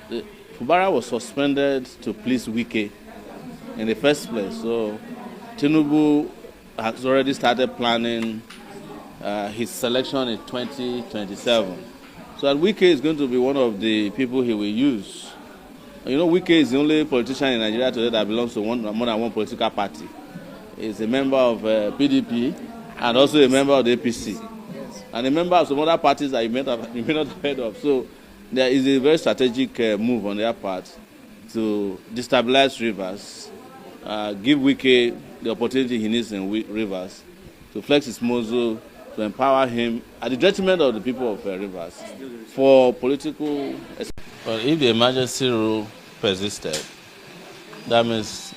the Fubara was suspended to please Wike in the first place. So Tinubu has already started planning his selection in 2027. So that Wike is going to be one of the people he will use. You know, Wike is the only politician in Nigeria today that belongs to more than one political party. He's a member of PDP and also a member of the APC. And a member of some other parties that you may not have heard of. So there is a very strategic move on their part to destabilize Rivers, give Wike the opportunity he needs in Rivers, to flex his muscle, to empower him at the detriment of the people of Rivers for political. But if the emergency rule persisted, that means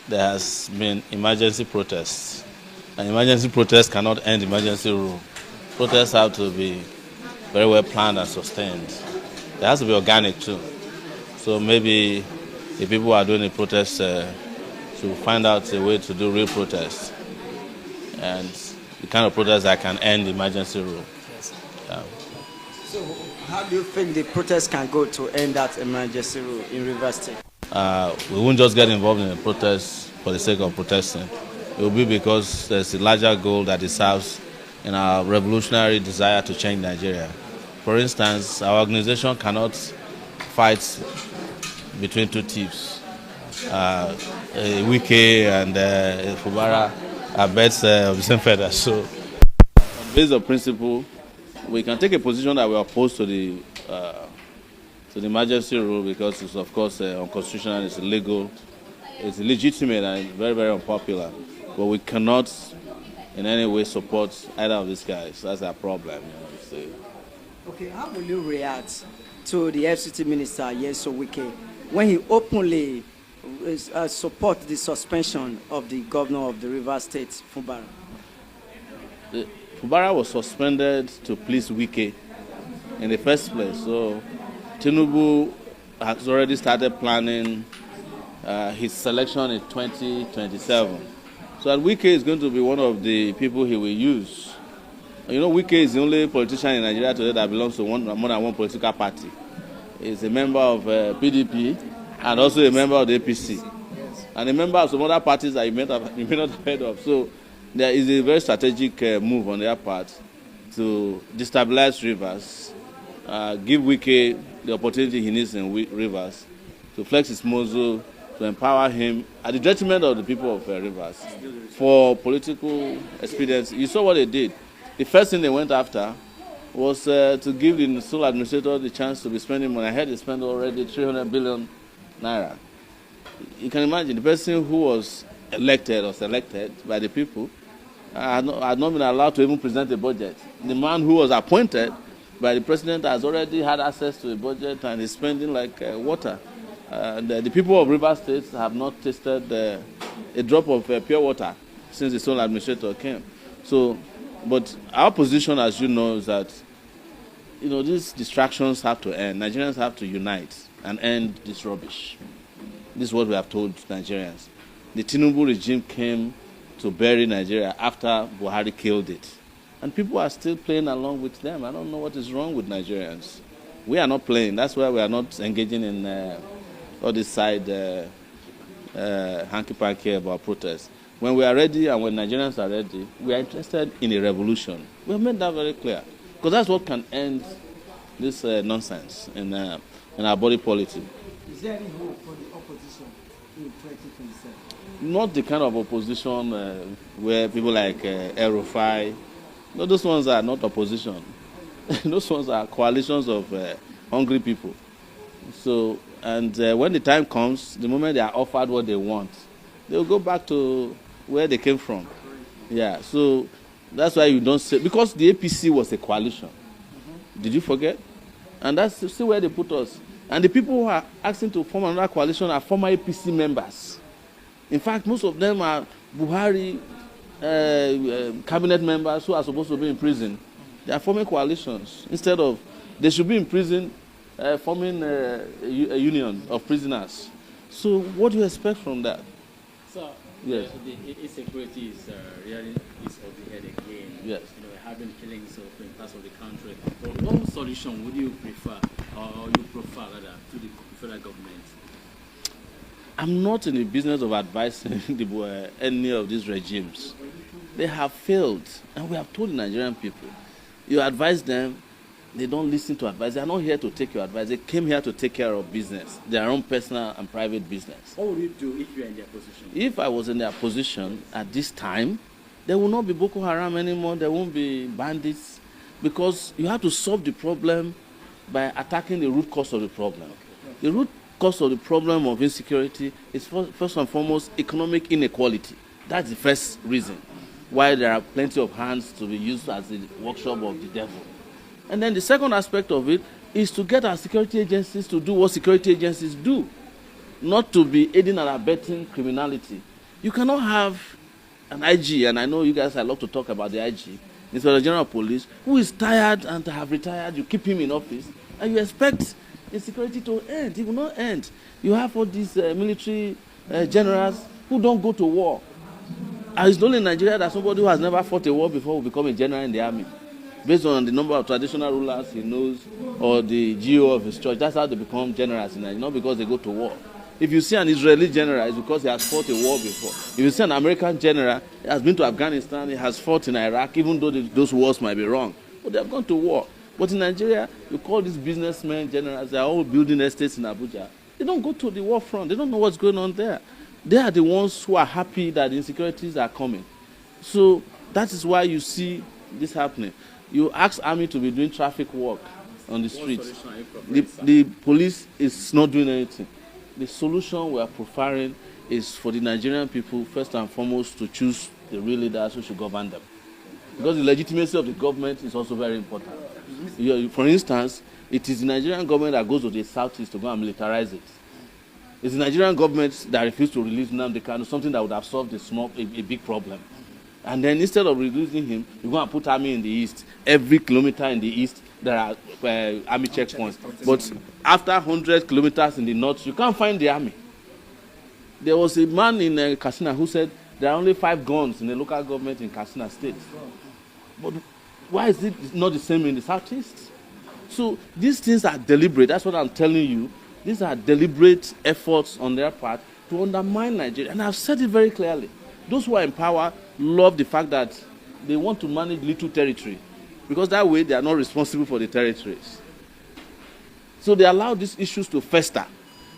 there has been emergency protests. And emergency protests cannot end emergency rule. Protests have to be very well planned and sustained. It has to be organic too. So maybe the people who are doing the protests should find out a way to do real protests. And the kind of protest that can end the emergency rule. Yes. Yeah. So how do you think the protest can go to end that emergency rule in Rivers State? We won't just get involved in a protest for the sake of protesting. It will be because there's a larger goal that it serves in our revolutionary desire to change Nigeria. For instance, our organization cannot fight between two thieves. Wike and Fubara are birds of the same feather. So, based on principle, we can take a position that we are opposed to the emergency rule because it's, of course, unconstitutional, it's illegal, it's illegitimate, and very, very unpopular. But we cannot in any way support either of these guys. That's our problem. You know, Okay, how will you react to the FCT minister, Yeso Wike, when he openly support the suspension of the governor of the Rivers State, Fubara? Fubara was suspended to please Wike in the first place. So Tinubu has already started planning his selection in 2027. So that Wike is going to be one of the people he will use. You know, Wike is the only politician in Nigeria today that belongs to more than one political party. He's a member of PDP and also a member of the APC. And a member of some other parties that you may not have heard of. So there is a very strategic move on their part to destabilize Rivers, give Wike the opportunity he needs in Rivers, to flex his muscle, to empower him at the detriment of the people of Rivers for political expediency. You saw what they did. The first thing they went after was to give the sole administrator the chance to be spending money. I heard they spent already 300 billion naira. You can imagine the person who was elected or selected by the people had not been allowed to even present a budget. The man who was appointed by the president has already had access to a budget and is spending like water. The people of Rivers State have not tasted a drop of pure water since the sole administrator came. So, but our position, as you know, is that these distractions have to end. Nigerians have to unite and end this rubbish. This is what we have told Nigerians. The Tinubu regime came to bury Nigeria after Buhari killed it. And people are still playing along with them. I don't know what is wrong with Nigerians. We are not playing. That's why we are not engaging in all this side hanky-panky about protests. When we are ready and when Nigerians are ready, we are interested in a revolution. We have made that very clear. Because that's what can end this nonsense in our body politic. Is there any hope for the opposition in 2027? Not the kind of opposition where people like El Rufai, no, those ones are not opposition. Those ones are coalitions of hungry people. So, and when the time comes, the moment they are offered what they want, they'll go back to where they came from. Yeah, so that's why you don't say, because the APC was a coalition. Did you forget? And that's still where they put us. And the people who are asking to form another coalition are former APC members. In fact, most of them are Buhari cabinet members who are supposed to be in prison. They are forming coalitions. Instead of, they should be in prison forming a union of prisoners. So what do you expect from that? So Yes. The insecurity is really is of the head again. Yes. We're having killings in parts of the country. But what solution would you prefer, or you prefer rather, to the federal government? I'm not in the business of advising any of these regimes. They have failed, and we have told the Nigerian people, you advise them, they don't listen to advice. They are not here to take your advice. They came here to take care of business, their own personal and private business. What would you do if you are in their position? If I was in their position at this time, there will not be Boko Haram anymore. There won't be bandits, because you have to solve the problem by attacking the root cause of the problem. The root cause of the problem of insecurity is first and foremost economic inequality. That's the first reason why there are plenty of hands to be used as the workshop of the devil. And then the second aspect of it is to get our security agencies to do what security agencies do, not to be aiding and abetting criminality. You cannot have an IG, and I know you guys love to talk about the IG, Inspector General of Police, who is tired and have retired. You keep him in office, and you expect insecurity to end. It will not end. You have all these military generals who don't go to war. And it's only in Nigeria that somebody who has never fought a war before will become a general in the army, based on the number of traditional rulers he knows or the GO of his church. That's how they become generals in Nigeria, not because they go to war. If you see an Israeli general, it's because he has fought a war before. If you see an American general, he has been to Afghanistan, he has fought in Iraq, even though those wars might be wrong. But they have gone to war. But in Nigeria, you call these businessmen generals, they're all building estates in Abuja. They don't go to the war front. They don't know what's going on there. They are the ones who are happy that the insecurities are coming. So that is why you see this happening. You ask army to be doing traffic work on the streets. The police is not doing anything. The solution we are preferring is for the Nigerian people, first and foremost, to choose the real leaders who should govern them. Because the legitimacy of the government is also very important. For instance, it is the Nigerian government that goes to the southeast to go and militarize it. It's the Nigerian government that refused to release Nnamdi Kanu, something that would have solved a big problem. And then instead of releasing him, you go and put army in the east. Every kilometer in the east, there are army checkpoints. But after 100 kilometers in the north, you can't find the army. There was a man in Katsina who said there are only 5 guns in the local government in Katsina state. But why is it not the same in the southeast? So these things are deliberate. That's what I'm telling you. These are deliberate efforts on their part to undermine Nigeria. And I've said it very clearly. Those who are in power love the fact that they want to manage little territory, because that way they are not responsible for the territories. So they allow these issues to fester.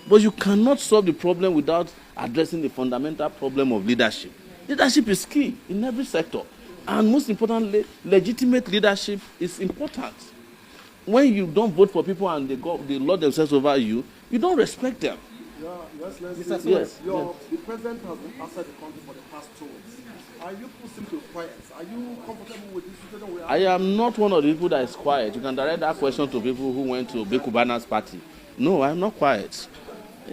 But you cannot solve the problem without addressing the fundamental problem of leadership. Leadership is key in every sector. And most importantly, legitimate leadership is important. When you don't vote for people and they lord themselves over you, you don't respect them. The president has been outside the country for the past 2 weeks. Are you pushing to quiet? Are you comfortable with this situation? I am not one of the people that is quiet. You can direct that question to people who went to Bekubana's party. No, I'm not quiet.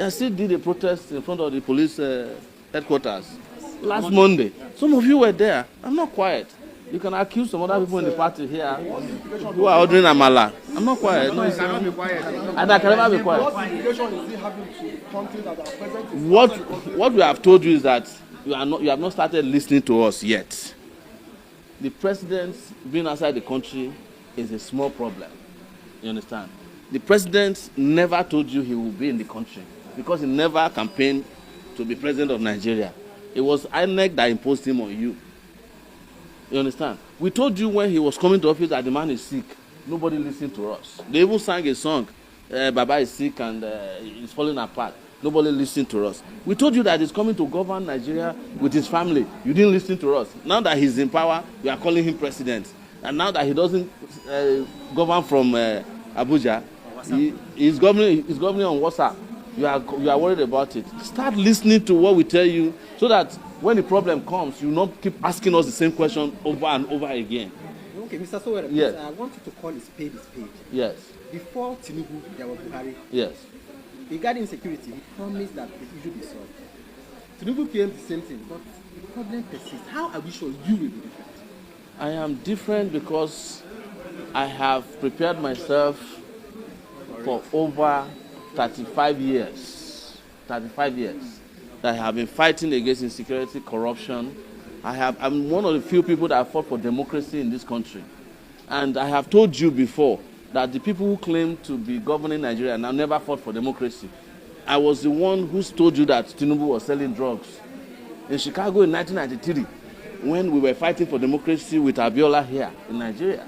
I still did a protest in front of the police headquarters last Monday. Some of you were there. I'm not quiet. You can accuse some other people in the party here who are ordering amala. I'm not quiet. No, you cannot be quiet. And I can never be quiet. What implication is it having to countries that are present in What we have told you is that you have not started listening to us yet. The president being outside the country is a small problem. You understand? The president never told you he will be in the country because he never campaigned to be president of Nigeria. It was INEC that imposed him on you. You understand? We told you when he was coming to office that the man is sick. Nobody listened to us. They even sang a song, Baba is sick and he's falling apart. Nobody listened to us. We told you that he's coming to govern Nigeria with his family. You didn't listen to us. Now that he's in power, you are calling him president. And now that he doesn't govern from Abuja, he's governing on WhatsApp. You are worried about it. Start listening to what we tell you so that when the problem comes, you not keep asking us the same question over and over again. Okay, Mr. Sowore, yes. I want you to call a spade a spade. Yes. Before Tinubu, there was Buhari. Yes. Regarding security, he promised that the issue will be solved. Tinubu claimed the same thing, but the problem persists. How are we sure you will be different? I am different because I have prepared myself for over 35 years. 35 years. that have been fighting against insecurity, corruption. I'm one of the few people that have fought for democracy in this country. And I have told you before that the people who claim to be governing Nigeria now never fought for democracy. I was the one who told you that Tinubu was selling drugs. In Chicago in 1993, when we were fighting for democracy with Abiola here in Nigeria,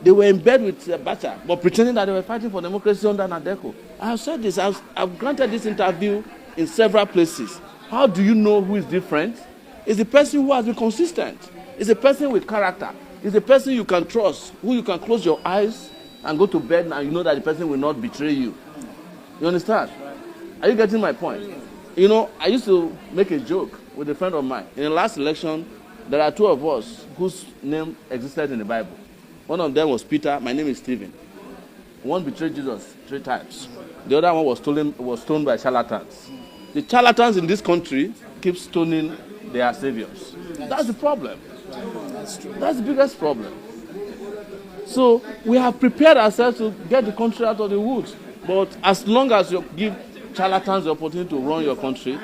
they were in bed with Abacha, but pretending that they were fighting for democracy under Nadeko. I have said this, I've granted this interview in several places. How do you know who is different? It's the person who has been consistent. It's a person with character. It's a person you can trust, who you can close your eyes and go to bed and you know that the person will not betray you. You understand? Are you getting my point? You know, I used to make a joke with a friend of mine. In the last election, there are two of us whose name existed in the Bible. One of them was Peter. My name is Stephen. One betrayed Jesus 3 times. The other one was stoned by charlatans. The charlatans in this country keep stoning their saviors. That's the problem. That's the biggest problem. So we have prepared ourselves to get the country out of the woods. But as long as you give charlatans the opportunity to run your country,